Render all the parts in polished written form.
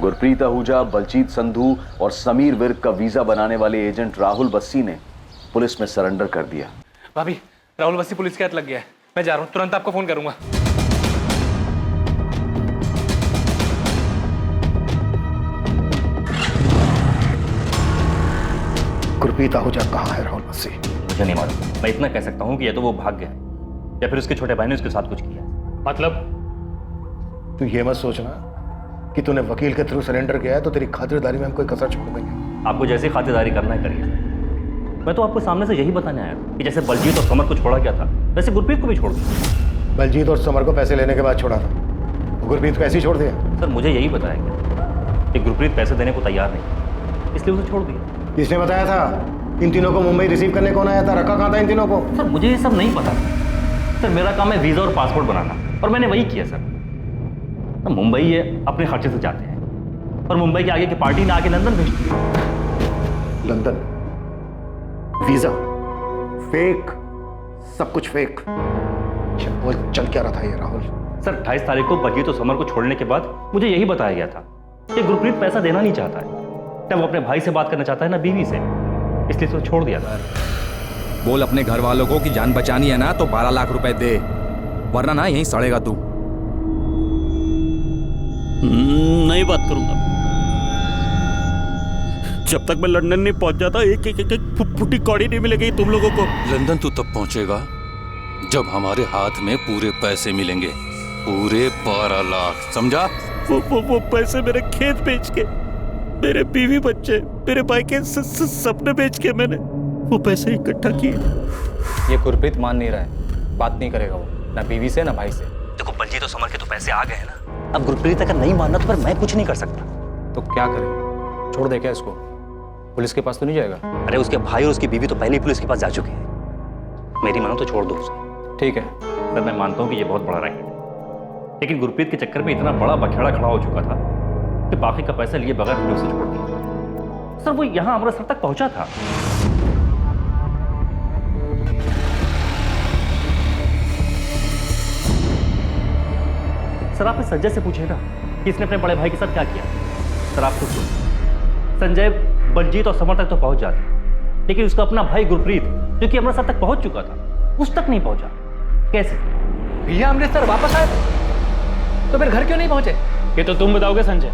गुरप्रीत आहूजा, बलजीत संधू और समीर विर्क का वीजा बनाने वाले एजेंट राहुल बस्सी ने पुलिस में सरेंडर कर दिया। भाभी, राहुल बस्सी पुलिस के हाथ लग गया है। मैं जा रहा हूँ, तुरंत आपको फोन करूंगा। गुरप्रीत आहूजा कहाँ है राहुल बस्सी? मुझे नहीं मालूम। मैं इतना कह सकता हूँ कि या तो वो भाग गया है या फिर उसके छोटे भाई ने उसके साथ कुछ किया। मतलब? तू ये मत सोचना कि तूने वकील के थ्रू सरेंडर किया है तो तेरी खातिरदारी में हम कोई कसर छोड़ देंगे। आपको जैसी खातिरदारी करना है करिए। मैं तो आपको सामने से यही बताने आया था कि जैसे बलजीत और समर को छोड़ा गया था वैसे गुरप्रीत को भी छोड़ दिया। बलजीत और समर को पैसे लेने के बाद छोड़ा था, गुरप्रीत को ऐसे ही छोड़ दिया? सर मुझे यही बताया गया कि गुरप्रीत पैसे देने को तैयार नहीं, इसलिए उसे छोड़ दिया। किसने बताया था? इन तीनों को मुंबई रिसीव करने कौन आया था? रखा कहाँ था इन तीनों को? सर मुझे ये सब नहीं पता। सर मेरा काम है वीज़ा और पासपोर्ट बनाना और मैंने वही किया सर। मुंबई ये अपने खर्चे से जाते हैं और मुंबई के आगे की पार्टी ने आके लंदन भेज दिया। लंदन? वीजा फेक, सब कुछ फेक। वो चल क्या रहा था ये राहुल? सर 28 तारीख को बलजीत और समर को छोड़ने के बाद मुझे यही बताया गया था कि गुरप्रीत पैसा देना नहीं चाहता है, ना वो अपने भाई से बात करना चाहता है ना बीवी से, इसलिए तो छोड़ दिया था। बोल अपने घर वालों को कि जान बचानी है ना तो 12 लाख रुपए दे, वरना ना यहीं सड़ेगा तू। नहीं बात करूंगा। जब तक मैं लंदन नहीं पहुंच जाता एक फुटी कौड़ी नहीं मिलेगी तुम लोगों को। लंदन तू तब पहुंचेगा जब हमारे हाथ में पूरे पैसे मिलेंगे, पूरे 12 लाख, समझा? वो पैसे मेरे खेत बेच के, मेरे बीवी बच्चे, मेरे भाई के सपने बेच के मैंने वो पैसे इकट्ठा किए। ये गुरप्रीत मान नहीं रहा है, बात नहीं करेगा वो, ना बीवी से ना भाई से। देखो बलजीत और समर के तो पैसे आ गए हैं ना, अब गुरप्रीत अगर नहीं मानना तो फिर मैं कुछ नहीं कर सकता। तो क्या करें? छोड़ दे क्या इसको? पुलिस के पास तो नहीं जाएगा? अरे उसके भाई और उसकी बीवी तो पहले ही पुलिस के पास जा चुके हैं। मेरी मानो तो छोड़ दो उसे। ठीक है सर मैं मानता हूँ कि ये बहुत बड़ा राइट है, लेकिन गुरप्रीत के चक्कर में इतना बड़ा बखेड़ा खड़ा हो चुका था कि बाकी का पैसा लिए बगैर हमने उसे छोड़ दिया। सर वो यहाँ अमृतसर तक पहुंचा था। सर आप इस संजय से पूछिएगा कि इसने अपने बड़े भाई के साथ क्या किया। सर आप खुद सोचिए, संजय बलजीत और समर तक तो पहुंच जाता, लेकिन उसका अपना भाई गुरप्रीत जो कि अमृतसर तक पहुंच चुका था उस तक नहीं पहुंचा। कैसे? भैया अमृतसर वापस आए तो फिर घर क्यों नहीं पहुंचे? ये तो तुम बताओगे संजय।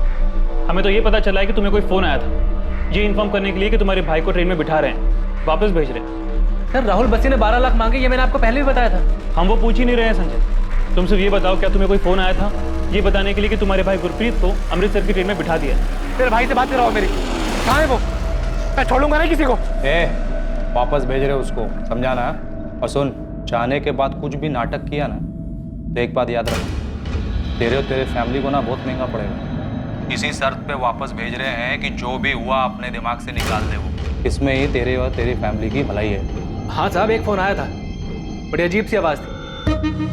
हमें तो ये पता चला है कि तुम्हें कोई फोन आया था ये इन्फॉर्म करने के लिए कि तुम्हारे भाई को ट्रेन में बिठा रहे हैं, वापस भेज रहे हैं। सर राहुल बस्सी ने 12 लाख मांगे, ये मैंने आपको पहले भी बताया था। हम वो पूछ ही नहीं रहे हैं संजय। तुम सिर्फ ये बताओ क्या तुम्हें कोई फोन आया था ये बताने के लिए कि तुम्हारे भाई गुरप्रीत को अमृतसर की ट्रेन में बिठा दिया? तेरे भाई से बात कराओ मेरी। कहाँ है वो? मैं छोड़ूंगा नहीं किसी को। वापस भेज रहे उसको, समझाना। और सुन, चाहने के बाद कुछ भी नाटक किया ना तो एक बात याद रख, तेरे और तेरे फैमिली को ना बहुत महंगा पड़ेगा। इसी शर्त पे वापस भेज रहे हैं कि जो भी हुआ अपने दिमाग से निकाल दे वो। इसमें ही तेरे और तेरी फैमिली की भलाई है। हाँ साहब, एक फोन आया था, बड़ी अजीब सी आवाज थी।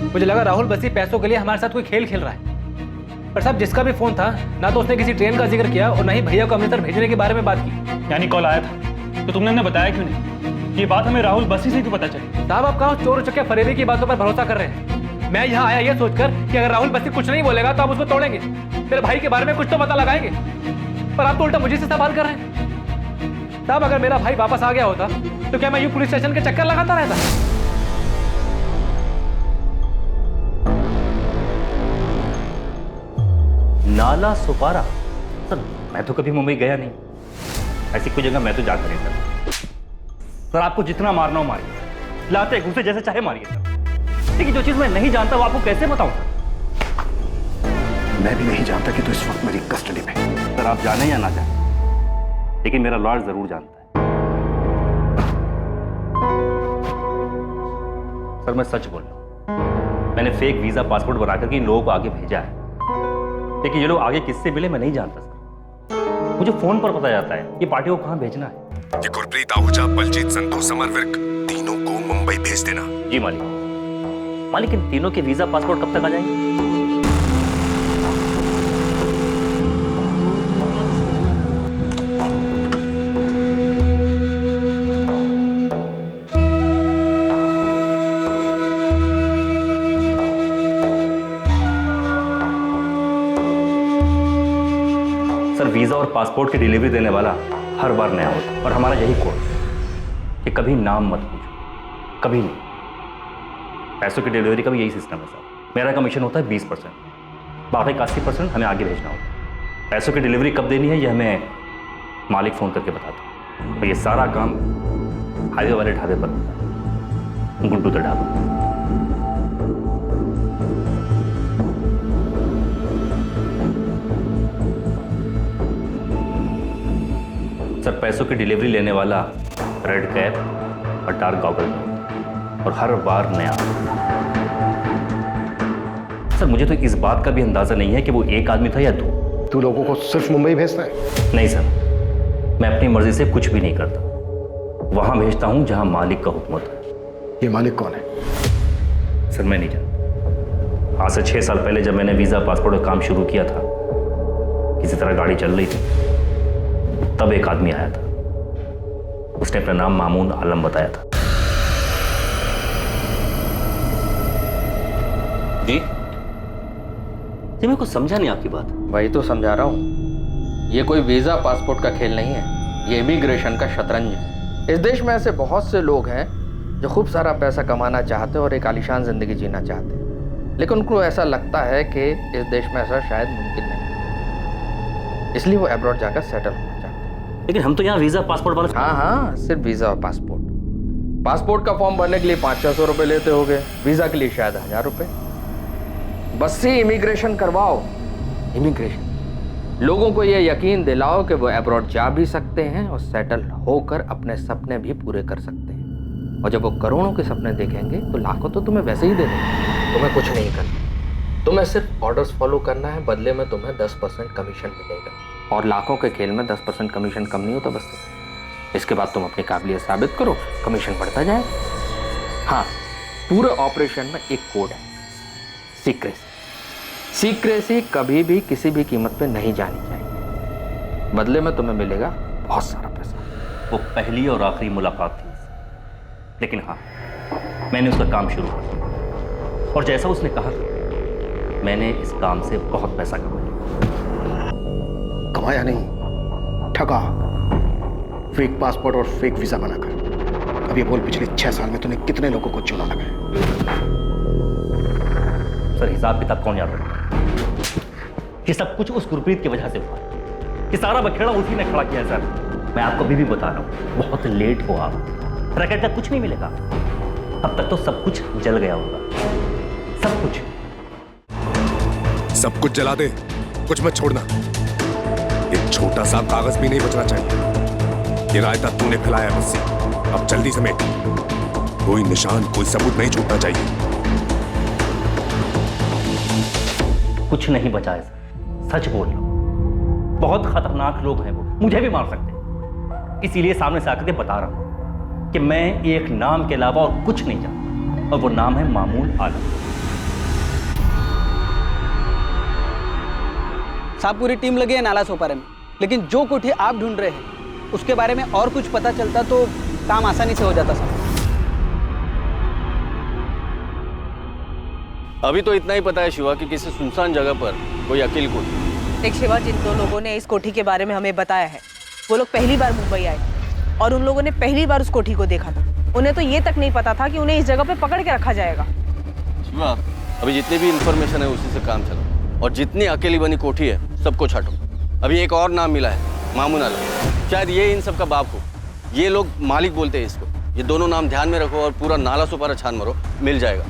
मुझे लगा राहुल बस्सी पैसों के लिए हमारे साथ कोई खेल खेल रहा है। पर साहब जिसका भी फोन था ना तो उसने किसी ट्रेन का जिक्र किया और ना ही भैया को अमृतसर भेजने के बारे में बात की। यानी कॉल आया था तो तुमने बताया क्यों नहीं? ये बात हमें राहुल बस्सी से क्यों पता चली? साहब आप कहाँ चोर उचक्के फरेबी की बातों पर भरोसा कर रहे हैं? मैं यहाँ आया ये सोचकर कि अगर राहुल बस्सी कुछ नहीं बोलेगा तो आप उसको तोड़ेंगे, मेरे भाई के बारे में कुछ तो पता लगाएंगे। पर आप तो उल्टा मुझे से सवाल कर रहे हैं। साहब अगर मेरा भाई वापस आ गया होता तो क्या मैं यूं पुलिस स्टेशन के चक्कर लगाता रहता? नाला सुपारा? सर मैं तो कभी मुंबई गया नहीं, ऐसी कोई जगह मैं तो जाकर नहीं सकता। सर आपको जितना मारना हो मारिए, लाते घुसे जैसे चाहे मारिए सर, लेकिन जो चीज मैं नहीं जानता वो आपको कैसे बताऊं सर? मैं भी नहीं जानता कि तू इस वक्त मेरी कस्टडी में। सर आप जाने या ना जाने, लेकिन मेरा लॉयर जरूर जानता है। सर मैं सच बोल रहा हूं, मैंने फेक वीजा पासपोर्ट बनाकर के इन लोगों को आगे भेजा है, लेकिन ये लोग आगे किससे मिले मैं नहीं जानता सर। मुझे फोन पर पता जाता है ये पार्टी को कहां भेजना है। ये गुरप्रीत आहूजा, बलजीत संधू, समर विर्क, तीनों को मुंबई भेज देना। जी मालिक इन तीनों के वीजा पासपोर्ट कब तक आ जाएंगे? और पासपोर्ट की डिलीवरी देने वाला हर बार नया होता है, और हमारा यही कोड है कि कभी नाम मत पूछो, कभी नहीं। पैसों की डिलीवरी का भी यही सिस्टम है साहब। मेरा कमीशन होता है 20%, बाकी का 80% हमें आगे भेजना होता है। पैसों की डिलीवरी कब देनी है ये हमें मालिक फ़ोन करके बताता है, और ये सारा काम हाईवे वाले ढाबे पर होता है, गुड्डू द ढाबा। सर, पैसों की डिलीवरी लेने वाला रेड कैप और डार्क गॉगल में, और हर बार नया। सर, मुझे तो इस बात का भी अंदाजा नहीं है कि वो एक आदमी था या दो। तू लोगों को सिर्फ मुंबई भेजता है? नहीं सर, मैं अपनी मर्जी से कुछ भी नहीं करता। वहां भेजता हूं जहां मालिक का हुक्म होता है। ये मालिक कौन है? सर, मैं नहीं जानता। आज से 6 साल पहले जब मैंने वीजा पासपोर्ट का काम शुरू किया था, किसी तरह गाड़ी चल रही थी, तब एक आदमी आया था। उसने अपना नाम मामून आलम बताया था। जी मेरे को समझा नहीं आपकी बात। वही तो समझा रहा हूँ। ये कोई वीजा पासपोर्ट का खेल नहीं है, ये इमिग्रेशन का शतरंज है। इस देश में ऐसे बहुत से लोग हैं जो खूब सारा पैसा कमाना चाहते हैं और एक आलीशान जिंदगी जीना चाहते हैं, लेकिन उनको ऐसा लगता है कि इस देश में ऐसा शायद मुमकिन नहीं, इसलिए वो अब्रॉड जाकर सेटल होना चाहते हैं। लेकिन हम तो यहाँ वीजा पासपोर्ट वाले। हाँ, सिर्फ वीजा और पासपोर्ट। पासपोर्ट का फॉर्म भरने के लिए 500-600 रुपये लेते होगे, वीजा के लिए शायद 1000 रुपये। बस ही इमिग्रेशन करवाओ। इमिग्रेशन लोगों को ये यकीन दिलाओ कि वो अब्रॉड जा भी सकते हैं और सेटल होकर अपने सपने भी पूरे कर सकते हैं, और जब वो करोड़ों के सपने देखेंगे तो लाखों तो तुम्हें वैसे ही दे देंगे। तुम्हें कुछ नहीं करना, तुम्हें सिर्फ ऑर्डर्स फॉलो करना है, बदले में तुम्हें 10% कमीशन मिलेगा, और लाखों के खेल में 10% कमीशन कम नहीं होता। बस इसके बाद तुम अपनी काबिलियत साबित करो, कमीशन बढ़ता जाए। हाँ, पूरे ऑपरेशन में एक कोड है, सीक्रेसी। सीक्रेसी कभी भी किसी भी कीमत पे नहीं जानी चाहिए, बदले में तुम्हें मिलेगा बहुत सारा पैसा। वो पहली और आखिरी मुलाकात थी, लेकिन हाँ, मैंने उसका काम शुरू कर दिया, और जैसा उसने कहा मैंने इस काम से बहुत पैसा कमाया। कमाया नहीं, ठगा। फेक पासपोर्ट और फेक वीजा बनाकर। अब ये बोल, पिछले 6 साल में तूने कितने लोगों को चुना लगाया? सर, हिसाब किताब कौन याद रखता? ये सब कुछ उस गुरप्रीत की वजह से हुआ। ये सारा बखेड़ा उसी ने खड़ा किया सर। मैं आपको अभी भी बता रहा हूँ, बहुत लेट हो आप। रैकेट का कुछ नहीं मिलेगा। अब तक तो सब कुछ जल गया होगा, सब कुछ। सब कुछ जला दे, कुछ मत छोड़ना। एक छोटा सा कागज भी नहीं बचना चाहिए। ये रायता तूने फैलाया मुझसे, अब जल्दी समेट। कोई निशान, कोई सबूत नहीं छूटना चाहिए। कुछ नहीं बचा है सर, सच बोल रहा हूं। बहुत खतरनाक लोग हैं वो, मुझे भी मार सकते हैं। इसीलिए सामने से आकर के बता रहा हूं कि मैं एक नाम के अलावा और कुछ नहीं जानता, और वो नाम है मामून आलम। साहब, पूरी टीम लगी है नाला सोपारे में, लेकिन जो कोठी आप ढूंढ रहे हैं उसके बारे में और कुछ पता चलता तो काम आसानी से हो जाता साहब। अभी तो इतना ही पता है शिवा कि किसी सुनसान जगह पर कोई अकेली कोठी। एक शिवा, जिन 2 लोगों ने इस कोठी के बारे में हमें बताया है, वो लोग पहली बार मुंबई आए और उन लोगों ने पहली बार उस कोठी को देखा था। उन्हें तो ये तक नहीं पता था कि उन्हें इस जगह पे पकड़ के रखा जाएगा। शिवा, अभी जितनी भी इंफॉर्मेशन है उसी से काम चला, और जितनी अकेली बनी कोठी है सबको छाटो। अभी एक और नाम मिला है, मामून आलम। शायद ये इन सब का बाप हो। ये लोग मालिक बोलते हैं इसको। ये दोनों नाम ध्यान में रखो और पूरा नाला सुपारा छान मारो, मिल जाएगा।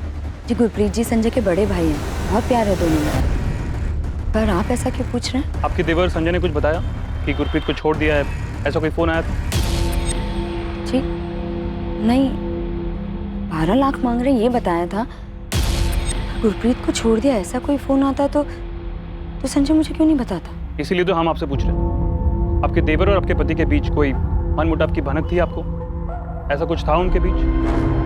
जी, गुरप्रीत जी संजय के बड़े भाई हैं, बहुत प्यार है दोनों में। पर आप ऐसा क्यों पूछ रहे हैं? आपके देवर संजय ने कुछ बताया कि गुरप्रीत को छोड़ दिया है, ऐसा कोई फोन आया था? जी नहीं, 12 लाख मांग रहे, ये बताया था। गुरप्रीत को छोड़ दिया ऐसा कोई फोन आता तो संजय मुझे क्यों नहीं बताता? इसीलिए तो हम आपसे पूछ रहे हैं। आपके देवर और आपके पति के बीच कोई मनमुटाव की भनक थी आपको? ऐसा कुछ था उनके बीच?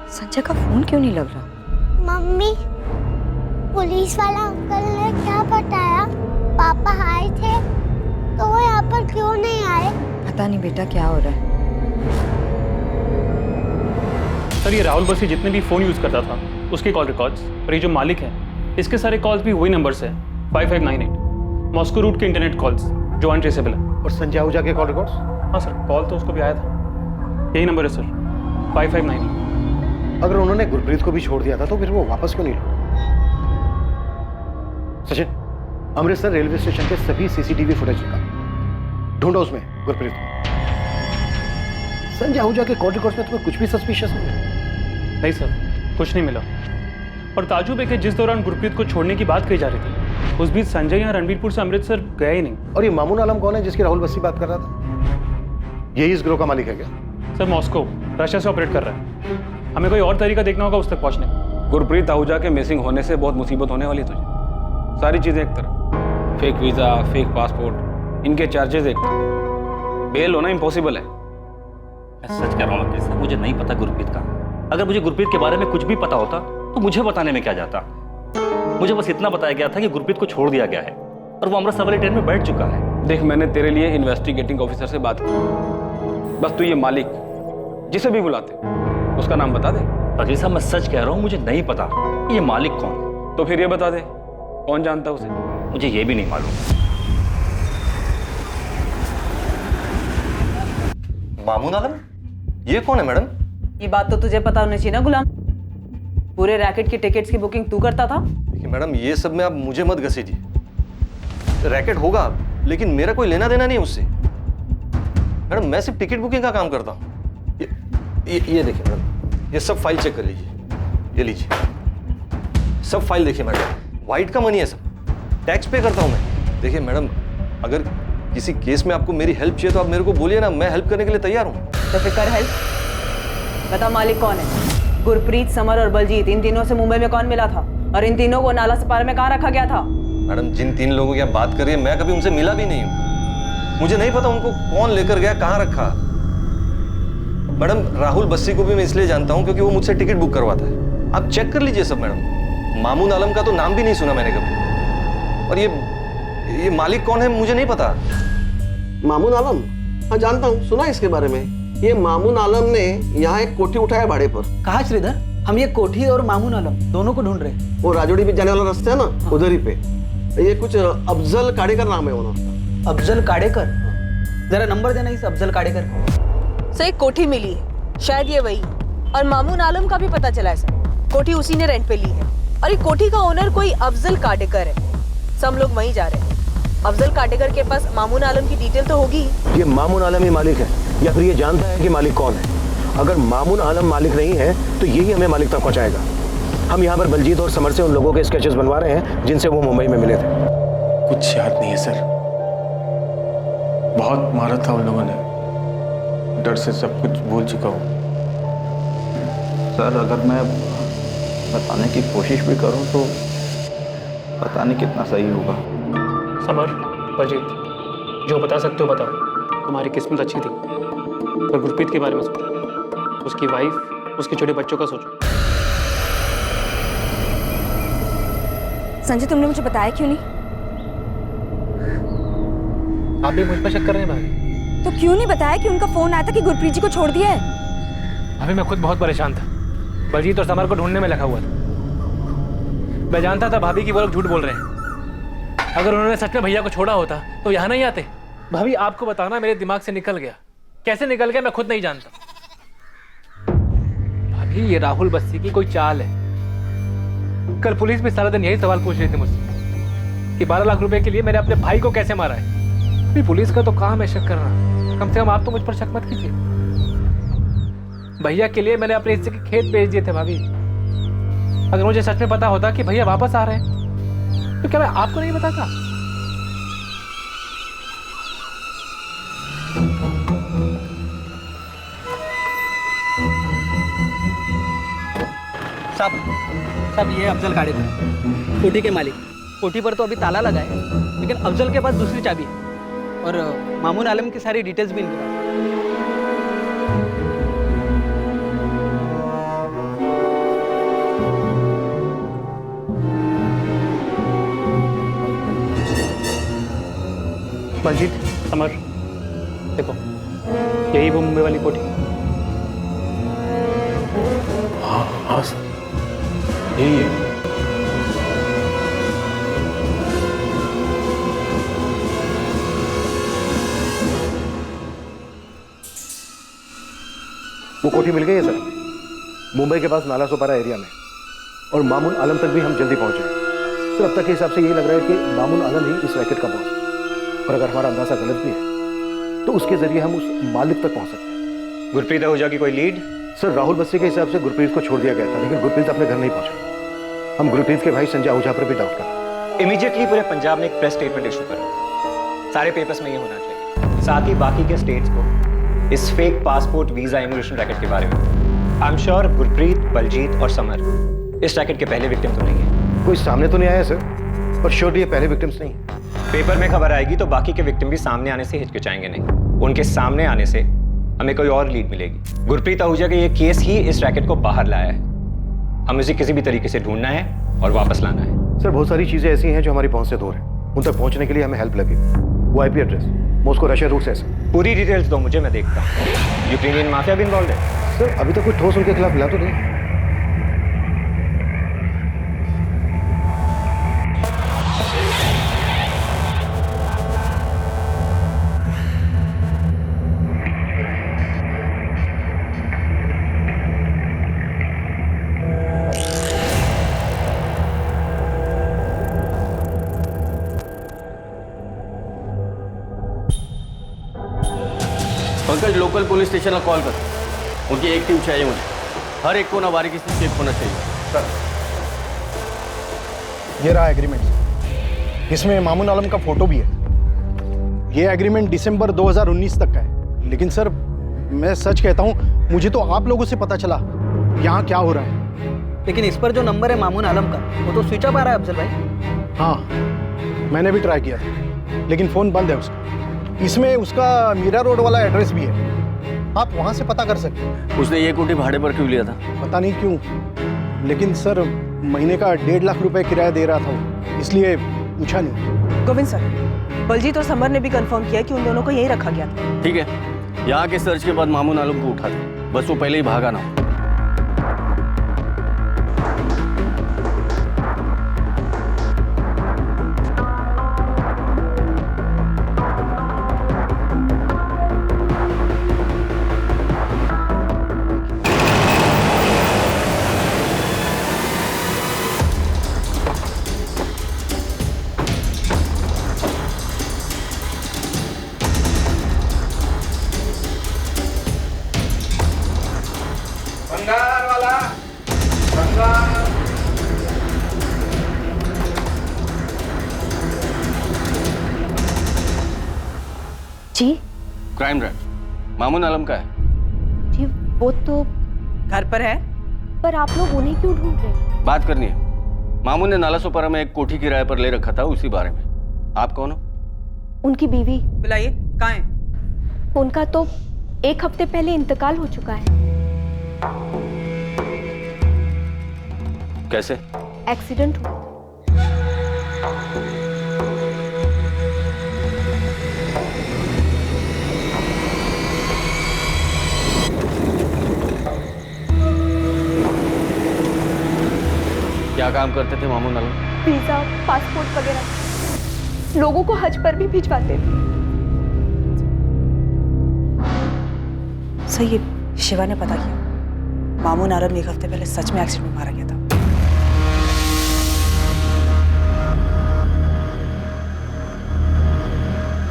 संजय का फोन क्यों नहीं लग रहा? मम्मी, पुलिस वाला अंकल ने क्या बताया? पापा आए थे तो वो यहाँ पर क्यों नहीं आए? पता नहीं बेटा क्या हो रहा है। सर ये राहुल बस्सी जितने भी फ़ोन यूज़ करता था उसके कॉल रिकॉर्ड्स और ये जो मालिक है इसके सारे कॉल्स भी वही नंबर से हैं 5598 मॉस्को रूट के इंटरनेट कॉल्स जो अनट्रेसेबल है। और संजय आहूजा के कॉल रिकॉर्ड्स? हाँ सर कॉल तो उसको भी आया था, यही नंबर है सर 5598। अगर उन्होंने गुरप्रीत को भी छोड़ दिया था तो फिर वो वापस क्यों नहीं लौटा? सचिन, अमृतसर रेलवे स्टेशन के सभी सीसीटीवी फुटेज निकाल, ढूंढो उसमें गुरप्रीत को। संजय आहूजा के कॉल रिकॉर्ड्स में तुम्हें कुछ भी सस्पिशियस नहीं मिला? नहीं सर कुछ नहीं मिला। और ताजुब है कि जिस दौरान गुरप्रीत को छोड़ने की बात कही जा रही थी उस बीच संजय यहाँ रणबीरपुर से अमृतसर गया ही नहीं। और ये मामून आलम कौन है जिसकी राहुल बस्सी बात कर रहा था? यही इस गिरोह का मालिक है क्या? सर मॉस्को रशिया से ऑपरेट कर रहा है, हमें कोई और तरीका देखना होगा उस तक पहुँचने का। गुरप्रीत आहूजा के मिसिंग होने से बहुत मुसीबत होने वाली है तुझे। सारी चीज़ें एक तरफ, फेक वीज़ा, फेक पासपोर्ट, इनके चार्जेस एक तरफ, बेल होना इम्पॉसिबल है। मैं सच कह रहा हूँ सर, मुझे नहीं पता गुरप्रीत का। अगर मुझे गुरप्रीत के बारे में कुछ भी पता होता तो मुझे बताने में क्या जाता। मुझे बस इतना बताया गया था कि गुरप्रीत को छोड़ दिया गया है और वो अमृतसर वाली ट्रेन में बैठ चुका है। देख मैंने तेरे लिए इन्वेस्टिगेटिंग ऑफिसर से बात की, बस तू ये मालिक जिसे भी बुलाते उसका नाम बता दे। वकील साहब मैं सच कह रहा हूँ, मुझे नहीं पता ये मालिक कौन है। तो फिर ये बता दे कौन जानता है उसे? मुझे ये भी नहीं मालूम। मामून आलम? ये कौन है मैडम? ये बात तो तुझे पता होनी चाहिए ना गुलाम, पूरे रैकेट की टिकट्स की बुकिंग तू करता था। देखिए मैडम ये सब में आप मुझे मत घसीटिए। रैकेट होगा लेकिन मेरा कोई लेना देना नहीं उससे। मैडम मैं सिर्फ टिकट बुकिंग का काम करता हूँ। ये देखिए मैडम, ये सब फाइल चेक कर लीजिए, ये लीजिए सब फाइल देखिए मैडम, वाइट का मनी है सब, टैक्स पे करता हूँ मैं। देखिए मैडम अगर किसी केस में आपको मेरी हेल्प चाहिए तो आप मेरे को बोलिए ना, मैं हेल्प करने के लिए तैयार हूँ। तो फिर कर हेल्प। बता मालिक कौन है? गुरप्रीत, समर और बलजीत, इन तीनों से मुंबई में कौन मिला था और इन तीनों को नाला सपारा में कहाँ रखा गया था? मैडम जिन तीन लोगों की आप बात कर रही है मैं कभी उनसे मिला भी नहीं हूँ, मुझे नहीं पता उनको कौन लेकर गया, कहाँ रखा। मैडम राहुल बस्सी को भी मैं इसलिए जानता हूँ क्योंकि वो मुझसे टिकट बुक करवाता है। आप चेक कर लीजिए सब मैडम। मामून आलम का तो नाम भी नहीं सुना मैंने कभी, और ये मालिक कौन है मुझे नहीं पता। मामून आलम? हाँ जानता हूँ, सुना इसके बारे में। ये मामून आलम ने यहाँ एक कोठी उठाया भाड़े पर। कहा श्रीधर? हम ये कोठी और मामून आलम दोनों को ढूंढ रहे हैं। वो राजोड़ी में जाने वाला रास्ता है ना, हाँ। उधर ही पे। ये कुछ अफजल काडेकर नाम है उन्होंने। अफजल काडेकर? जरा नंबर देना इस अफजल काडेकर का। सर एक कोठी मिली है, शायद ये वही। और मामून आलम का भी पता चला है सर, कोठी उसी ने रेंट पे ली है और ये कोठी का ओनर कोई अफजल काडेकर है। सब लोग वहीं जा रहे हैं। अफजल काडेकर के पास मामून आलम की डिटेल तो होगी। ये मामून आलम ही मालिक है या फिर ये जानता है कि मालिक कौन है? अगर मामून आलम मालिक नहीं है तो यही हमें मालिक तक पहुंचाएगा। हम यहाँ पर बलजीत और समर से उन लोगों के स्केचेस बनवा रहे हैं जिनसे वो मुंबई में मिले थे। कुछ याद नहीं है सर, बहुत मारा था उन लोगों ने, डर से सब कुछ भूल चुका हूँ। सर अगर मैं बताने की कोशिश भी करूँ तो पता नहीं कितना सही होगा। समर, बलजीत, जो बता सकते हो बताओ। तुम्हारी किस्मत अच्छी थी। पर गुरप्रीत के बारे में सोचो, उसकी वाइफ, उसके छोटे बच्चों का सोचो। संजय तुमने मुझे बताया क्यों नहीं? आप भी मुझ पर शक कर रहे हैं भाभी? तो क्यों नहीं बताया कि उनका फोन आया था कि गुरप्रीत जी को छोड़ दिया है? भाभी मैं खुद बहुत परेशान था, बलजीत और समर को ढूंढने में लगा हुआ था। मैं जानता था भाभी कि वो लोग झूठ बोल रहे हैं। अगर उन्होंने सच में भैया को छोड़ा होता तो यहाँ नहीं आते। भाभी आपको बताना मेरे दिमाग से निकल गया, कैसे निकल गया मैं खुद नहीं जानता। भाभी ये राहुल बस्सी की कोई चाल है। कल पुलिस भी सारा दिन यही सवाल पूछ रही थी मुझसे कि 12 लाख रुपए के लिए मैंने अपने भाई को कैसे मारा है। अभी पुलिस का तो काम है शक करना, कम से कम आप तो मुझ पर शक मत कीजिए। भैया के लिए मैंने अपने हिस्से के खेत बेच दिए थे भाभी। अगर मुझे सच में पता होता कि भैया वापस आ रहे हैं तो क्या मैं आपको नहीं बताता? साहब ये अफजल काडेकर, कोठी के मालिक। कोठी पर तो अभी ताला लगा है लेकिन अफजल के पास दूसरी चाबी है और मामून आलम की सारी डिटेल्स भी इनके पास है। बलजीत, समर, देखो यही वो मुंबई वाली कोठी। हाँ सर, यही है। वो कोठी मिल गई है सर, मुंबई के पास नाला सोपारा एरिया में, और मामून आलम तक भी हम जल्दी पहुंचे। सर अब तक के हिसाब से यही लग रहा है कि मामून आलम ही इस रैकेट का बॉस है, और अगर हमारा अंदाजा गलत भी है तो उसके जरिए हम उस मालिक तक पहुंच सकते हैं। गुरप्रीत आहूजा की कोई लीड? सर राहुल बस्सी के हिसाब से गुरप्रीत को छोड़ दिया गया था, लेकिन गुरप्रीत अपने घर नहीं पहुंचा। हम गुरप्रीत के भाई संजय आहूजा पर भी डाउट कर रहे हैं। इमीडिएटली पूरे पंजाब में एक प्रेस स्टेटमेंट इशू करो, सारे पेपर्स में ये होना चाहिए, साथ ही बाकी के स्टेट्स को इस fake passport visa immigration racket के बारे में। I am sure Gurpreet, Baljit और समर इस रैकेट के पहले विक्टिम तो नहीं है। कोई सामने तो नहीं आया सर, पर श्योरली ये पहले विक्टिम्स नहीं। पेपर में खबर आएगी तो बाकी के विक्टिम भी सामने आने से हिचकिचाएंगे नहीं, उनके सामने आने से हमें कोई और लीड मिलेगी। गुरप्रीत आहूजा का ये केस ही इस रैकेट को बाहर लाया है, हमें उसे किसी भी तरीके से ढूंढना है और वापस लाना है। सर बहुत सारी चीजें ऐसी हैं जो हमारी पहुंच से दूर हैं, उन तक पहुंचने के लिए हमें हेल्प लगेगी। वो IP address, Moscow Russia route से सर। पूरी डिटेल्स दो मुझे, मैं देखता हूँ। यूक्रेनियन माफिया भी इन्वॉल्व है? सर अभी तक कोई ठोस उनके खिलाफ मिला तो नहीं। पंकज लोकल पुलिस स्टेशनला कॉल कर, उनकी एक टीम चाहिए मुझे, हर एक को ना बारीकी से चेक होना चाहिए। सर ये रहा एग्रीमेंट, इसमें मामून आलम का फोटो भी है। ये एग्रीमेंट दिसंबर 2019 तक का है, लेकिन सर मैं सच कहता हूँ, मुझे तो आप लोगों से पता चला यहाँ क्या हो रहा है। लेकिन इस पर जो नंबर है मामून आलम का, वो तो स्विच ऑफ आ रहा है अफजल भाई। हाँ मैंने भी ट्राई किया था, लेकिन फ़ोन बंद है उसका। इसमें उसका मीरा रोड वाला एड्रेस भी है, आप वहाँ से पता कर सकते हैं। उसने ये कोठी भाड़े पर क्यों लिया था? पता नहीं क्यों, लेकिन सर महीने का 1.5 लाख रुपए किराया दे रहा था, इसलिए पूछा नहीं। गोविंद सर, बलजीत और समर ने भी कंफर्म किया कि उन दोनों को यहीं रखा गया था। ठीक है, यहाँ के सर्च के बाद मामून आलम को उठा दे, बस वो पहले ही भागा ना। जी क्राइम ब्रांच मामून आलम का है जी, वो तो घर पर है। पर आप लोग उन्हें क्यों ढूंढ रहे हैं? बात करनी है। मामून ने नाला सोपारा में एक कोठी किराए पर ले रखा था, उसी बारे में। आप कौन हो? उनकी बीवी। बुलाइए, कहाँ है? उनका तो 1 हफ्ते पहले इंतकाल हो चुका है। कैसे? एक्सीडेंट हुआ। क्या काम करते थे मामून आलम? वीजा, पासपोर्ट वगैरह, लोगों को हज पर भी भिजवाते थे। सही है, शिवा ने पता किया। मामून आलम 1 हफ्ते पहले सच में एक्सीडेंट में मारा गया था।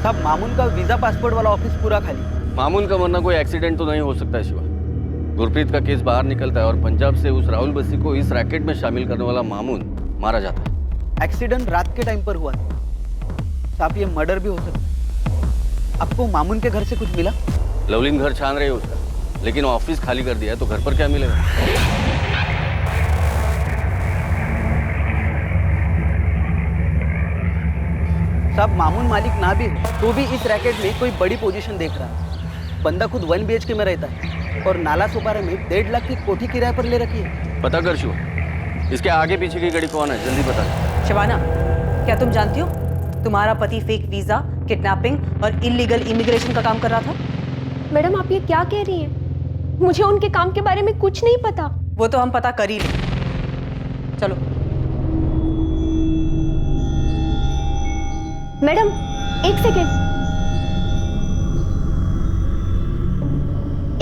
साहब मामून का वीजा पासपोर्ट वाला ऑफिस पूरा खाली। मामून का मरना कोई एक्सीडेंट तो नहीं हो सकता है शिवा। गुरप्रीत का केस बाहर निकलता है और पंजाब से उस राहुल बस्सी को इस रैकेट में शामिल करने वाला मामून मारा जाता है। एक्सीडेंट रात के टाइम पर हुआ था साहब, ये मर्डर भी हो सकता है। आपको मामून के घर से कुछ मिला? लवलीन घर छान रहे उसका, लेकिन ऑफिस खाली कर दिया है, तो घर पर क्या मिलेगा? साहब मामून मालिक ना भी हो तो भी इस रैकेट में कोई बड़ी पोजीशन देख रहा है। बंदा खुद 1 BHK में रहता है और नाला सोपारा में 1.5 लाख की कोठी किराए पर ले रखी है। पता कर शिवा, इसके आगे पीछे की गाड़ी कौन है, जल्दी बता। शिवाना, क्या तुम जानती हो तुम्हारा पति फेक वीजा किडनैपिंग और इलीगल इमिग्रेशन का काम कर रहा था। मैडम आप ये क्या कह रही हैं? मुझे उनके काम के बारे में कुछ नहीं पता। वो तो हम पता कर ही लेंगे। चलो। मैडम एक सेकेंड,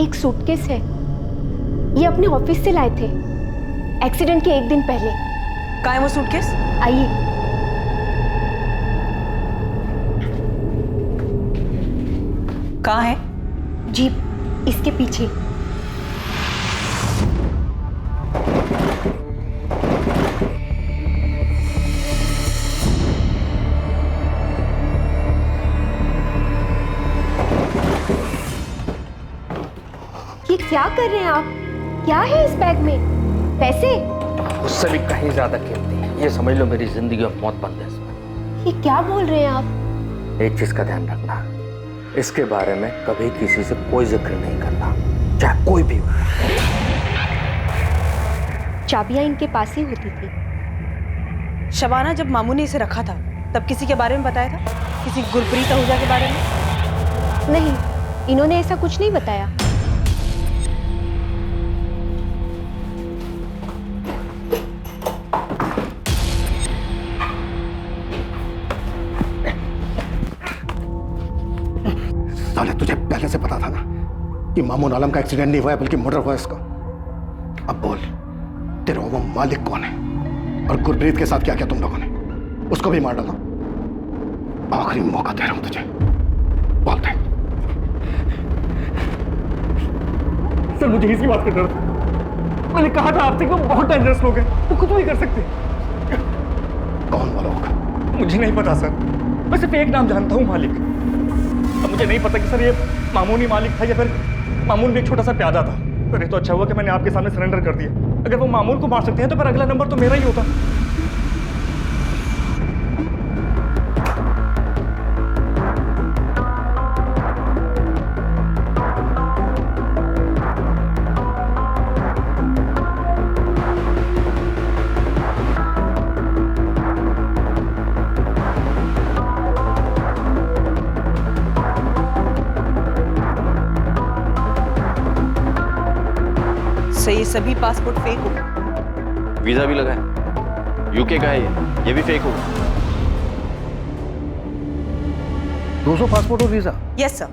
एक सूटकेस है, ये अपने ऑफिस से लाए थे एक्सीडेंट के एक दिन पहले। कहाँ है वो सूटकेस? आइए। कहाँ है? जीप इसके पीछे। ये क्या कर रहे हैं आप? क्या है इस बैग में? पैसे? उससे भी कहीं ज्यादा कीमती है। ये समझ लो मेरी जिंदगी और मौत बंद है इसमें। ये क्या बोल रहे हैं आप? एक चीज का ध्यान रखना, इसके बारे में कभी किसी से कोई जिक्र नहीं करना, चाहे कोई भी हो। चाबियां इनके पास ही होती थी। शबाना जब मामू ने इसे रखा था तब किसी के बारे में बताया था? किसी गुरप्रीत आहूजा के बारे में? नहीं, इन्होंने ऐसा कुछ नहीं बताया। साले तुझे पहले से पता था ना कि मामून आलम का एक्सीडेंट नहीं हुआ है बल्कि मर्डर हुआ है इसका। अब बोल, तेरा वो मालिक कौन है और गुरप्रीत के साथ क्या क्या तुम लोगों ने? उसको भी मार डाला। आखिरी मौका दे रहा हूं तुझे, बोल दे। सर मुझे इसी बात का डर था। मैंने कहा था आपसे कि वो बहुत डेंजरस लोग हैं, वो कुछ भी कर सकते हैं। कौन वो लोग? मुझे नहीं पता सर, मैं सिर्फ एक नाम जानता हूँ, मालिक। अब मुझे नहीं पता कि सर ये मामून ही मालिक था या फिर मामून भी एक छोटा सा प्यादा था। पर ये तो अच्छा हुआ कि मैंने आपके सामने सरेंडर कर दिया। अगर वो मामून को मार सकते हैं तो फिर अगला नंबर तो मेरा ही होता। सही, ये सभी पासपोर्ट फेक हो। वीजा भी लगा है, यूके का है ये भी फेक होगा। 200 पासपोर्ट और वीजा? यस सर,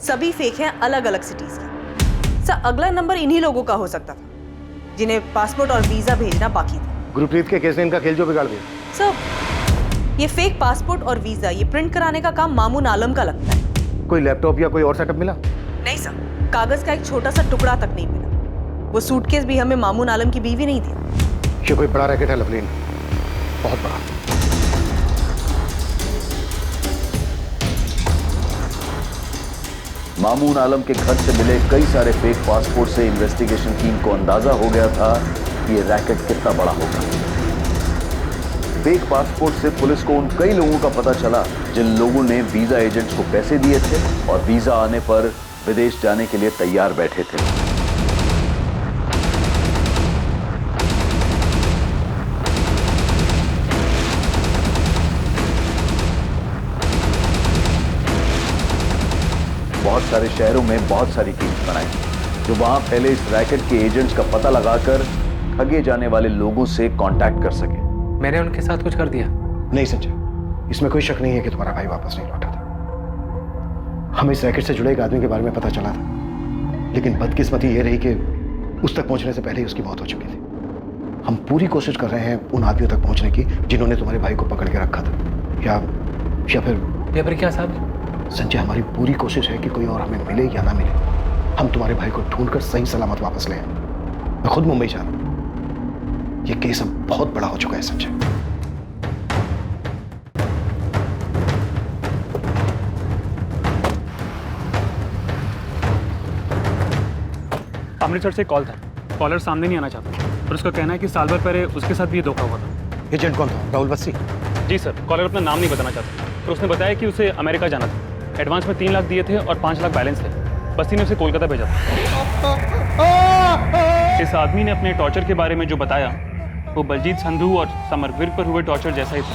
सभी फेक हैं, अलग अलग सिटीज के। सर अगला नंबर इन्हीं लोगों का हो सकता था जिन्हें पासपोर्ट और वीजा भेजना बाकी था। गुरप्रीत के केस ने इनका खेल जो बिगाड़ दिया। सर ये फेक पासपोर्ट और वीजा ये प्रिंट कराने का काम मामून आलम का लगता है। कोई लैपटॉप या कोई और सेटअप मिला? नहीं सर, कागज का एक छोटा सा टुकड़ा तक नहीं मिला। वो सूटकेस भी हमें मामून आलम की बीवी नहीं थी। ये कोई बड़ा रैकेट है लवलीन, बहुत बड़ा। मामून आलम के घर से मिले कई सारे फेक पासपोर्ट से इन्वेस्टिगेशन टीम को अंदाजा हो गया था कि ये रैकेट कितना बड़ा होगा। फेक पासपोर्ट से पुलिस को उन कई लोगों का पता चला जिन लोगों ने वीजा एजेंट्स को पैसे दिए थे और वीजा आने पर विदेश जाने के लिए तैयार बैठे थे। बहुत सारे शहरों में बहुत सारी टीम्स बनाई जो वहां फैले इस रैकेट के एजेंट्स का पता लगाकर ठगे जाने वाले लोगों से कांटेक्ट कर सके। मैंने उनके साथ कुछ कर दिया? नहीं संजय, इसमें कोई शक नहीं है कि तुम्हारा भाई वापस नहीं लौटा था। हमें इस रैकेट से जुड़े एक आदमी के बारे में पता चला था, लेकिन बदकिस्मती ये रही कि उस तक पहुंचने से पहले ही उसकी मौत हो चुकी थी। हम पूरी कोशिश कर रहे हैं उन आदमियों तक पहुंचने की जिन्होंने तुम्हारे भाई को पकड़ के रखा था। या फिर क्या साहब? संजय, हमारी पूरी कोशिश है कि कोई और हमें मिले या ना मिले, हम तुम्हारे भाई को ढूंढकर सही सलामत वापस ले आए। मैं खुद मुंबई जा रहा हूं। यह केस अब बहुत बड़ा हो चुका है संजय। अमृतसर से कॉल था, कॉलर सामने नहीं आना चाहता और उसका कहना है कि साल भर पहले उसके साथ भी ये धोखा हुआ था। एजेंट कौन था? राहुल बस्सी? जी सर, कॉलर अपना नाम नहीं बताना चाहता, तो उसने बताया कि उसे अमेरिका जाना था। एडवांस में 3 लाख दिए थे और 5 लाख बैलेंस थे। बस्ती ने उसे कोलकाता भेजा था। इस आदमी ने अपने टॉर्चर के बारे में जो बताया वो बलजीत संधू और समरवीर पर हुए टॉर्चर जैसा ही था।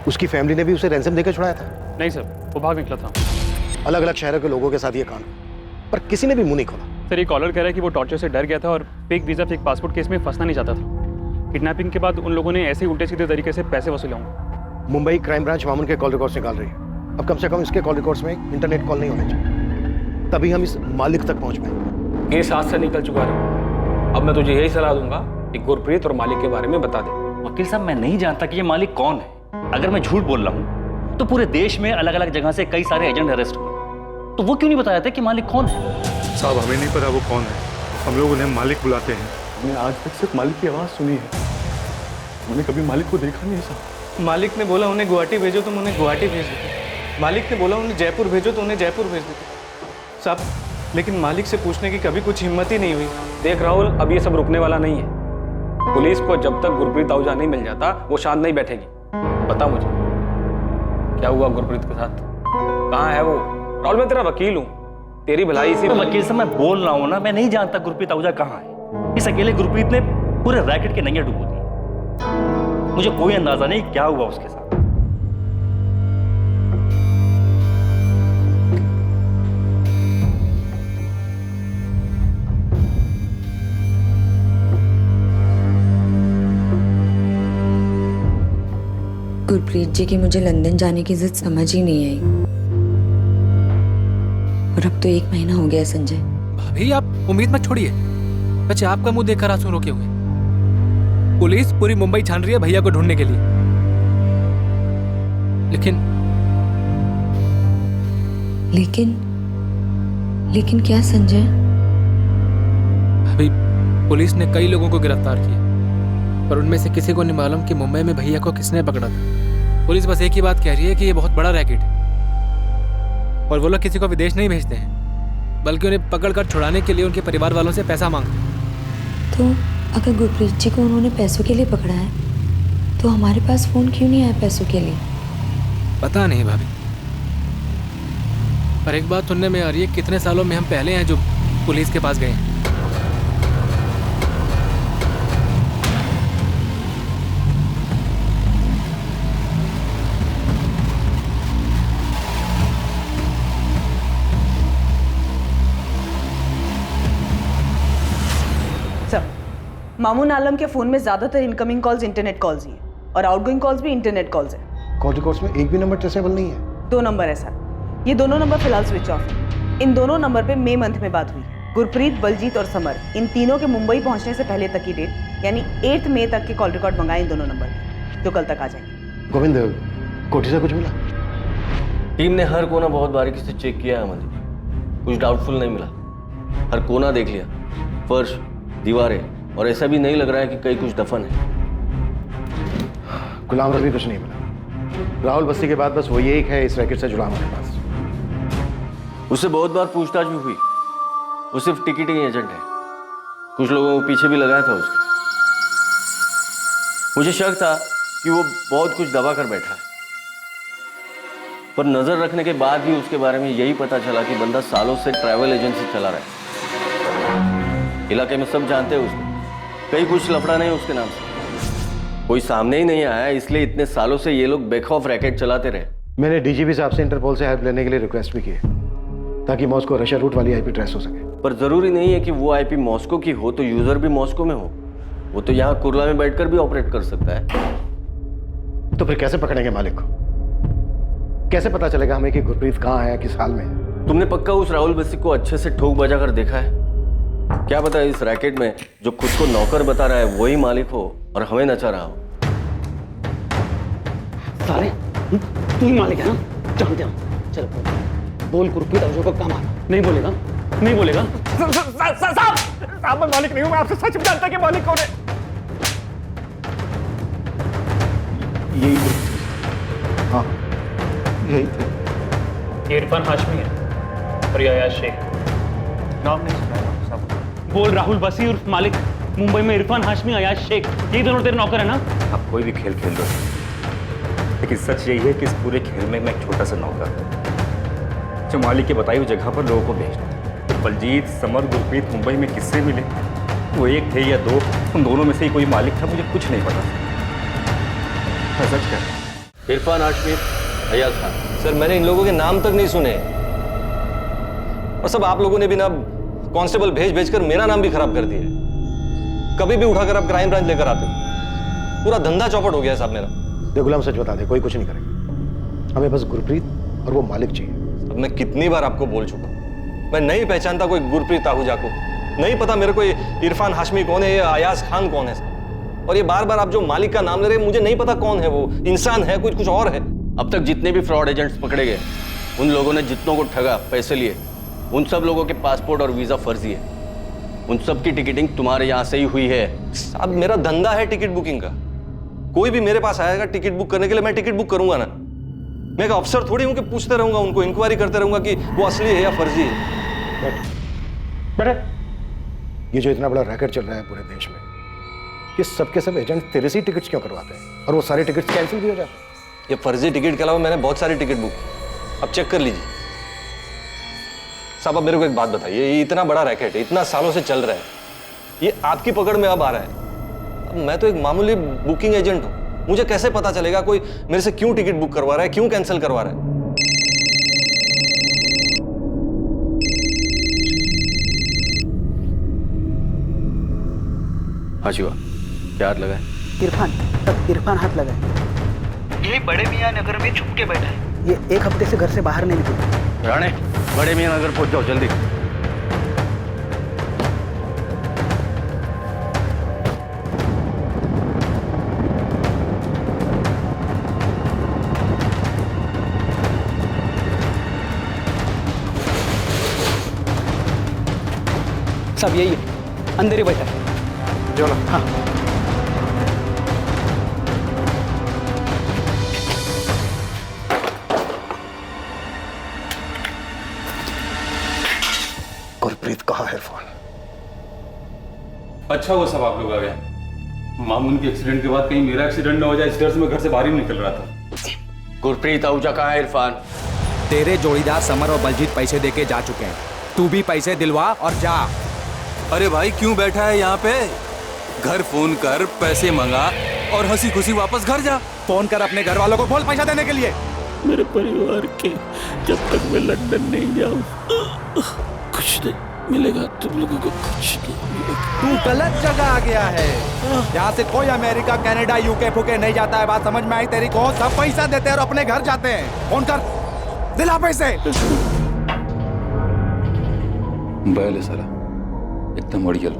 उसकी फैमिली ने भी उसे रैंसम देकर छुड़ाया था? नहीं सर, वो भाग निकला था। अलग अलग शहरों के लोगों के साथ ये कांड, पर किसी ने भी मुंह नहीं खोला। सर ये कॉलर कह रहा है कि वो टॉर्चर से डर गया था और fake visa fake passport case में फंसना नहीं चाहता था। किडनैपिंग के बाद उन लोगों ने ऐसे उल्टे सीधे तरीके से पैसे वसूले होंगे। मुंबई क्राइम ब्रांच मामून के कॉल रिकॉर्ड्स निकाल रही है। अब कम से कम इसके कॉल रिकॉर्ड्स में इंटरनेट कॉल नहीं होने चाहिए, तभी हम इस मालिक तक पहुंच पाएंगे। केस हाथ से निकल चुका है। अब मैं तुझे यही सलाह दूंगा कि गुरप्रीत और मालिक के बारे में बता दे। वकील साहब, मैं नहीं जानता कि ये मालिक कौन है। अगर मैं झूठ बोल रहा हूँ तो पूरे देश में अलग अलग जगह से कई सारे एजेंट अरेस्ट हुए, तो वो क्यों नहीं बताया था कि मालिक कौन है? साहब हमें नहीं पता वो कौन है, हम लोग उन्हें मालिक बुलाते हैं। हमने आज तक सिर्फ मालिक की आवाज़ सुनी है, हमने कभी मालिक को देखा नहीं है साहब। मालिक ने बोला उन्हें गुवाहाटी भेजो तो उन्हें गुवाहाटी भेज देते। मालिक ने बोला उन्हें जयपुर भेजो तो उन्हें जयपुर भेज देते साहब, लेकिन मालिक से पूछने की कभी कुछ हिम्मत ही नहीं हुई। देख राहुल, अब ये सब रुकने वाला नहीं है। पुलिस को जब तक गुरप्रीत आहूजा नहीं मिल जाता वो शांत नहीं बैठेगी। बता मुझे क्या हुआ गुरप्रीत के साथ, कहाँ है वो? राहुल, मैं तेरा वकील हूँ, तेरी भलाई इसी में। वकील साहब, मैं बोल रहा हूँ ना, मैं नहीं जानता गुरप्रीत आहूजा कहाँ है। इस अकेले गुरप्रीत ने पूरे रैकेट के नैया डुबो दी। मुझे कोई अंदाजा नहीं क्या हुआ उसके साथ। गुरप्रीत जी की मुझे लंदन जाने की जिद समझ ही नहीं आई, और अब तो 1 महीना हो गया संजय। भाभी आप उम्मीद मत छोड़िए, बच्चे आपका मुंह देखकर आंसू रोके हुए। पुलिस पूरी मुंबई छान रही है भैया को ढूंढने के लिए, लेकिन क्या संजय? भाभी पुलिस ने कई लोगों को गिरफ्तार किया, पर उनमें से किसी को नहीं मालूम कि मुंबई में भैया को किसने पकड़ा था। पुलिस बस एक ही बात कह रही है कि ये बहुत बड़ा रैकेट है, और वो लोग किसी को विदेश नहीं भेजते हैं, बल्कि उन्हें पकड़कर छुड़ाने के लिए उनके परिवार वालों से पैसा मांगते हैं। तो अगर गुरप्रीत जी को उन्होंने पैसों के लिए पकड़ा है, तो हमारे पास फोन क्यों नहीं आया पैसों के लिए? पता नहीं भाभी, पर एक बात सुनने में आ रही है, कितने सालों में हम पहले हैं जो पुलिस के पास गए हैं। मामून आलम के फोन में ज्यादातर इनकमिंग कॉल्स इंटरनेट कॉल्स ही है, और आउटगोइंग कॉल्स भी इंटरनेट कॉल्स है। कॉल रिकॉर्ड्स में एक भी नंबर ट्रेसेबल नहीं है? 2 नंबर है सर, ये दोनों नंबर फिलहाल स्विच ऑफ है। इन दोनों नंबर पे मई मंथ में बात हुई। गुरप्रीत, बलजीत और समर, इन तीनों के मुंबई पहुंचने से पहले तक की डेट यानी 8 मई तक के कॉल रिकॉर्ड मंगाए इन दोनों नंबर पे, जो कल तक आ जाएंगे। गोविंद, कोठी से कुछ मिला? टीम ने हर कोना बहुत बारीकी से चेक किया है अमनदीप, कुछ डाउटफुल नहीं मिला। हर कोना देख लिया, फर्श, दीवारें, और ऐसा भी नहीं लग रहा है कि कहीं कुछ दफन है। गुलाम रवि कुछ नहीं मिला। राहुल बस्ती के बाद बस वही एक है इस रैकेट से जुड़ा हमारे पास। उससे बहुत बार पूछताछ भी हुई, वो सिर्फ टिकटिंग एजेंट है। कुछ लोगों को पीछे भी लगाया था उसने। मुझे शक था कि वो बहुत कुछ दबा कर बैठा है, पर नजर रखने के बाद भी उसके बारे में यही पता चला कि बंदा सालों से ट्रैवल एजेंसी चला रहा है। इलाके में सब जानते हैं उसको, कहीं कुछ लफड़ा नहीं उसके नाम से। कोई सामने ही नहीं आया, इसलिए इतने सालों से ये लोग बेखौफ रैकेट चलाते रहे। मैंने डीजीपी साहब से इंटरपोल से हेल्प लेने के लिए रिक्वेस्ट भी की है, ताकि मॉस्को रशिया रूट वाली आईपी ट्रेस हो सके। पर जरूरी नहीं है कि वो आईपी मॉस्को की हो तो यूजर भी मॉस्को में हो। वो तो यहाँ कुर्ला में बैठकर भी ऑपरेट कर सकता है। तो फिर कैसे पकड़ेंगे मालिक को? कैसे पता चलेगा हमें कि गुरप्रीत कहाँ है, किस हाल में है? तुमने पक्का उस राहुल बस्सी को अच्छे से ठोक बजा कर देखा है? क्या पता इस रैकेट में जो खुद को नौकर बता रहा है वही मालिक हो और हमें नचा रहा हो। सारे तू ही मालिक है ना? जानते हो। चल बोल गुरप्रीत आहूजा को कहाँ मारा? नहीं बोलेगा, नहीं बोलेगा। साहब मैं मालिक नहीं हूँ, मैं आपसे सच में जानता कि मालिक कौन है। यही हाँ यही ये इरफान हाशमी है और ये अयाज शेख। नाम नहीं सुना है साहब। बोल राहुल बसी उर्फ मालिक, मुंबई में इरफान हाशमी, अयाज शेख, ये दोनों तेरे नौकर है ना? आप कोई भी खेल खेल लो, लेकिन सच यही है कि इस पूरे खेल में मैं एक छोटा सा नौकर हूं, जो मालिक के बताई हुई जगह पर लोगों को भेजना। तो बलजीत, समर, गुरप्रीत मुंबई में किससे मिले, वो एक थे या दो, उन दोनों में से ही कोई मालिक था, मुझे कुछ नहीं पता। मैं सच कह रहा हूं। इरफान हाशमी, अयाज खान। सर मैंने इन लोगों के नाम तक नहीं सुने, और सब आप लोगों ने भी ना कांस्टेबल भेज कर मेरा नाम भी खराब कर दिया है। कभी भी उठाकर आप क्राइम ब्रांच लेकर आते हो, पूरा धंधा चौपट हो गया है साहब मेरा। देख गुलाम, सच बता दे, कोई कुछ नहीं करेगा। हमें बस गुरप्रीत और वो मालिक चाहिए। अब मैं कितनी बार आपको बोल चुका हूं, मैं नहीं पहचानता कोई गुरप्रीत आहूजा को, नहीं पता मेरे को इरफान हाशमी कौन है, ये अयाज खान कौन है। और ये बार बार आप जो मालिक का नाम ले रहे हैं, मुझे नहीं पता कौन है वो, इंसान है कुछ और है। अब तक जितने भी फ्रॉड एजेंट्स पकड़े गए, उन लोगों ने जितनों को ठगा, पैसे लिए, उन सब लोगों के पासपोर्ट और वीजा फर्जी है। उन सब की टिकटिंग तुम्हारे यहाँ से ही हुई है। अब मेरा धंधा है टिकट बुकिंग का, कोई भी मेरे पास आएगा टिकट बुक करने के लिए, मैं टिकट बुक करूंगा ना। मैं एक अफसर थोड़ी हूं कि पूछते रहूंगा उनको, इंक्वायरी करते रहूंगा कि वो असली है या फर्जी है। बेटा, ये जो इतना बड़ा रैकेट चल रहा है पूरे देश में, ये सबके सब एजेंट तेरे से ही टिकट्स क्यों करवाते हैं, और वो सारे टिकट्स कैंसिल भी हो जाते हैं? ये फर्जी टिकट के अलावा मैंने बहुत सारी टिकट बुक, अब चेक कर लीजिए साहब। अब मेरे को एक बात बताइए, ये इतना बड़ा रैकेट है, इतना सालों से चल रहा है, ये आपकी पकड़ में अब आ रहा है। अब मैं तो एक मामूली बुकिंग एजेंट हूं, मुझे कैसे पता चलेगा कोई मेरे से क्यों टिकट बुक करवा रहा है, क्यों कैंसिल करवा रहा है? हाँ शिवा, क्या हाथ लगा है? इरफान हाथ लगा है। यही बड़े मियाँ नगर में छुप के बैठा है। ये एक हफ्ते से घर से बाहर नहीं निकला। राणे, बड़े मियाँ नगर पहुंच जाओ जल्दी। सब यही है, अंदर ही बैठा है। जो ना, हाँ। गुरप्रीत कहाँ है इरफान? अच्छा वो सब आप लोग आ गए। मामून के एक्सीडेंट के बाद कहीं मेरा एक्सीडेंट ना हो जाए, इस डर से मैं घर से बाहर ही निकल रहा था। गुरप्रीत आहूजा कहाँ है इरफान? तेरे जोड़ीदार समर और बलजीत पैसे देके जा चुके हैं, तू भी पैसे दिलवा और जा। अरे भाई क्यों बैठा है यहाँ पे? घर फोन कर, पैसे मंगा और हंसी खुशी वापस घर जा। फोन कर अपने घर वालों को, बोल पैसा देने के लिए। मेरे परिवार के जब तक मैं लंदन नहीं जाऊं कुछ नहीं मिलेगा, तुम लोगों को कुछ नहीं मिलेगा। तू गलत जगह आ गया है। यहाँ से कोई अमेरिका, कनाडा, यूके फूके नहीं जाता है, बात समझ में आई तेरी को? सब पैसा देते हैं और अपने घर जाते हैं। फोन कर, दिला पैसे। बैल है साला, एकदम अड़ियल।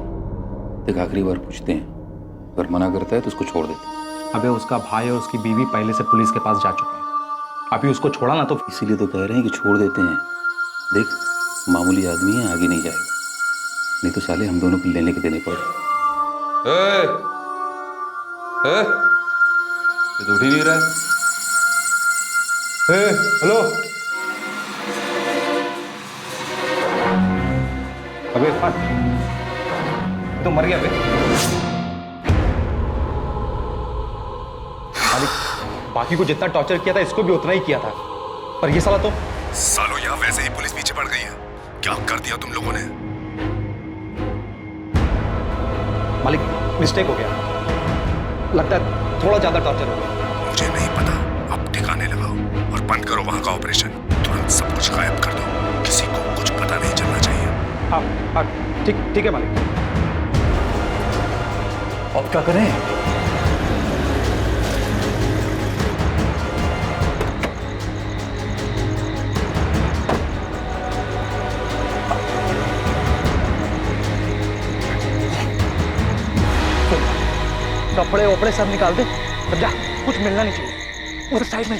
एक आखिरी बार पूछते हैं, अगर मना करता है तो उसको छोड़ देते। अबे उसका भाई और उसकी बीवी पहले से पुलिस के पास जा चुके हैं, अभी उसको छोड़ा ना तो इसीलिए तो कह रहे हैं कि छोड़ देते हैं। देख मामूली आदमी है, आगे नहीं जाएगा, नहीं तो साले हम दोनों को लेने के देने पड़े। ये तो उठ ही नहीं रहा है। हेलो, अबे इरफान तो मर गया बे। मालिक, बाकी को जितना टॉर्चर किया था इसको भी उतना ही किया था, पर ये साला तो सालों यहाँ वैसे ही पुलिस पीछे पड़ गई है। क्या कर दिया तुम लोगों ने? मालिक मिस्टेक हो गया, लगता है थोड़ा ज्यादा टॉर्चर हो गया। मुझे नहीं पता, अब ठिकाने लगाओ और बंद करो वहां का ऑपरेशन। तुरंत सब कुछ गायब कर दो, किसी को कुछ पता नहीं चलना चाहिए। हाँ ठीक है मालिक। अब क्या करें? कपड़े वपड़े सब निकाल दे, अब जा, कुछ मिलना नहीं चाहिए। उधर साइड में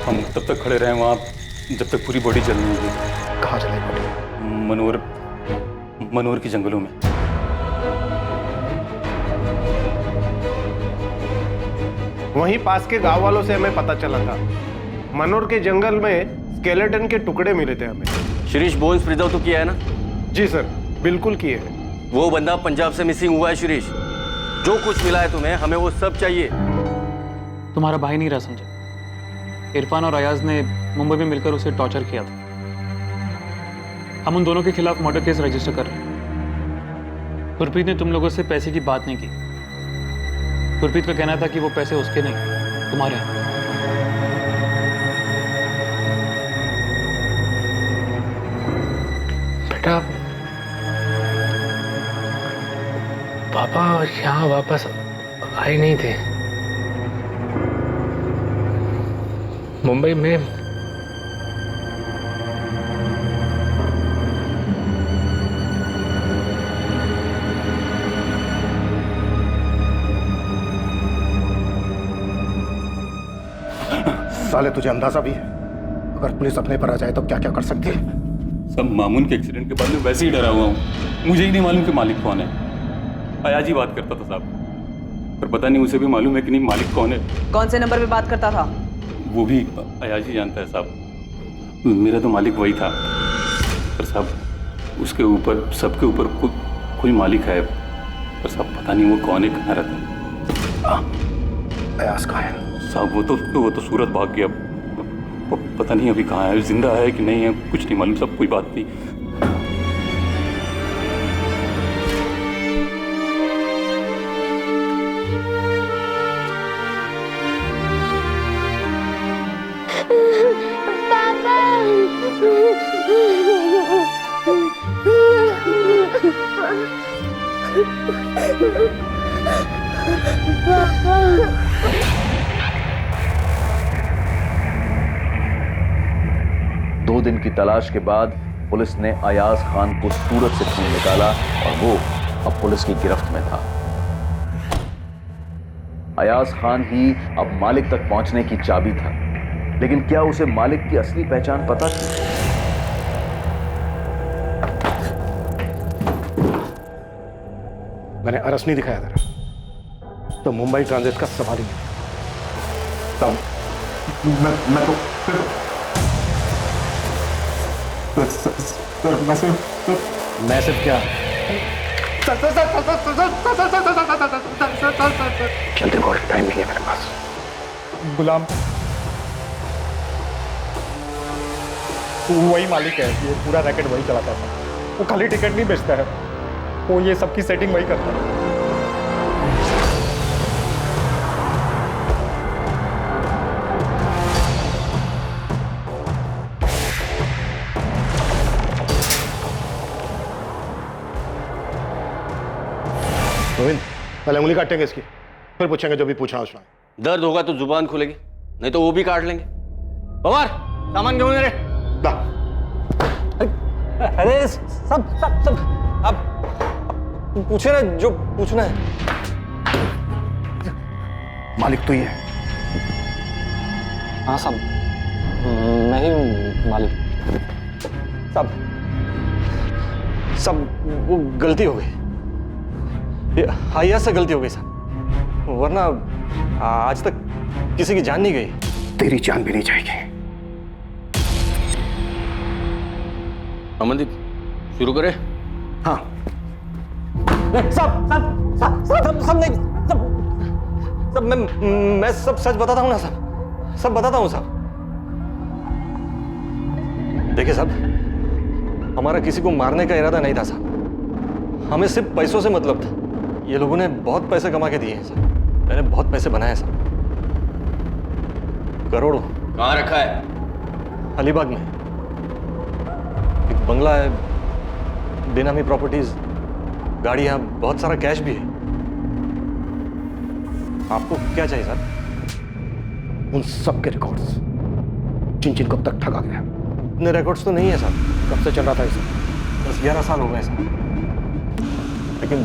हम तब तक खड़े रहे वहां जब तक पूरी बॉडी जल नहीं होगी। कहाँ चले बॉडी? मनोर के जंगलों में। वहीं पास के गांव वालों से हमें पता चला था, मनोर के जंगल में स्केलेटन के टुकड़े मिले थे हमें। शिरीष बोन्स प्रिजर्व तो किया है ना? जी सर, बिल्कुल किए हैं। वो बंदा पंजाब से मिसिंग हुआ है शिरीष। जो कुछ मिला है तुम्हें, हमें वो सब चाहिए। तुम्हारा भाई नहीं रहा संजय। इरफान और अयाज ने मुंबई में मिलकर उसे टॉर्चर किया था। हम उन दोनों के खिलाफ मर्डर केस रजिस्टर कर रहे हैं। गुरप्रीत ने तुम लोगों से पैसे की बात नहीं की। गुरप्रीत का कहना था कि वो पैसे उसके नहीं, तुम्हारे हैं। बेटा, पापा यहाँ वापस आए नहीं थे। मुंबई में साले तुझे अंदाजा भी है अगर पुलिस अपने पर आ जाए तो क्या क्या कर सकती है? सब मामून के एक्सीडेंट के बाद में वैसे ही डरा हुआ हूँ। मुझे ही नहीं मालूम कि मालिक कौन है। अयाज ही बात करता था साहब, पर पता नहीं उसे भी मालूम है कि नहीं मालिक कौन है। कौन से नंबर पे बात करता था? वो भी अयाज ही जानता है साहब। मेरा तो मालिक वही था, पर साहब उसके ऊपर सबके ऊपर कोई मालिक है, पर साहब पता नहीं वो कौन है, कहाँ रहता है। अयाज कहाँ है? साहब वो तो सूरत भाग गया। पता नहीं अभी कहाँ है, जिंदा है कि नहीं है, कुछ नहीं मालूम। सब कोई बात नहीं। दो दिन की तलाश के बाद पुलिस ने अयाज खान को सूरत से ढूंढ निकाला और वो अब पुलिस की गिरफ्त में था। अयाज खान ही अब मालिक तक पहुंचने की चाबी था, लेकिन क्या उसे मालिक की असली पहचान पता थी? मैंने अरस नहीं दिखाया था तो मुंबई ट्रांजिट का सवाल ही नहीं। मैं तो मैसेज क्या? जल्दी बोल, टाइम नहीं है मेरे पास। गुलाम वही मालिक है, ये पूरा रैकेट वही चलाता था। वो खाली टिकट नहीं बेचता है, वो ये सबकी सेटिंग वही करता है। गोविंद, पहले उंगली काटेंगे इसकी, फिर पूछेंगे जो भी पूछना उसमें। दर्द होगा तो जुबान खुलेगी, नहीं तो वो भी काट लेंगे। पवार, सामान क्यों मेरे? अरे सब आप पूछे ना जो पूछना है। मालिक तो ही है। हाँ साहब, मैं ही हूँ मालिक। सब वो गलती हो गई, हाइया से गलती हो गई साहब, वरना आज तक किसी की जान नहीं गई। तेरी जान भी नहीं जाएगी। अमनदीप, शुरू करें? हाँ। सब मैं सब सच बताता हूँ ना साहब, सब बताता हूँ साहब। देखिए साहब, हमारा किसी को मारने का इरादा नहीं था साहब, हमें सिर्फ पैसों से मतलब था। ये लोगों ने बहुत पैसे कमा के दिए हैं साहब, मैंने बहुत पैसे बनाए साहब, करोड़ों। कहाँ रखा है? अलीबाग में एक बंगला है, बेनामी प्रॉपर्टीज, गाड़ियां, बहुत सारा कैश भी है। आपको क्या चाहिए सर? उन सब के रिकॉर्ड्स जिन को अब तक ठगा गया। इतने रिकॉर्ड्स तो नहीं है सर। कब से चल रहा था इसे? 10-11 साल हो गए सर, लेकिन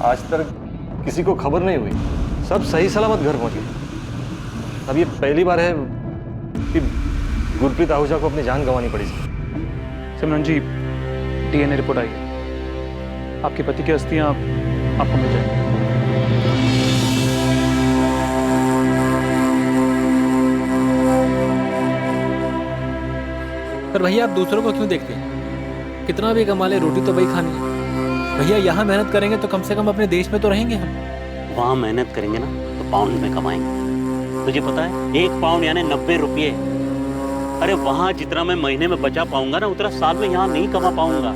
आज तक किसी को खबर नहीं हुई। सब सही सलामत घर पहुंच गए। अब ये पहली बार है कि गुरप्रीत आहूजा को अपनी जान गंवानी पड़ी सर। सिमरन जी, डीएनए रिपोर्ट आई है, आपके पति की अस्थियां आपको मिल जाएंगी। पर भैया आप दूसरों को क्यों देखते हैं? कितना भी कमा ले, रोटी तो वही खानी है। भैया यहाँ मेहनत करेंगे तो कम से कम अपने देश में तो रहेंगे हम। वहाँ मेहनत करेंगे ना तो पाउंड में कमाएंगे। तुझे पता है 1 पाउंड यानी 90 रुपये। अरे वहां जितना मैं महीने में बचा पाऊंगा ना उतना साल में यहाँ नहीं कमा पाऊंगा।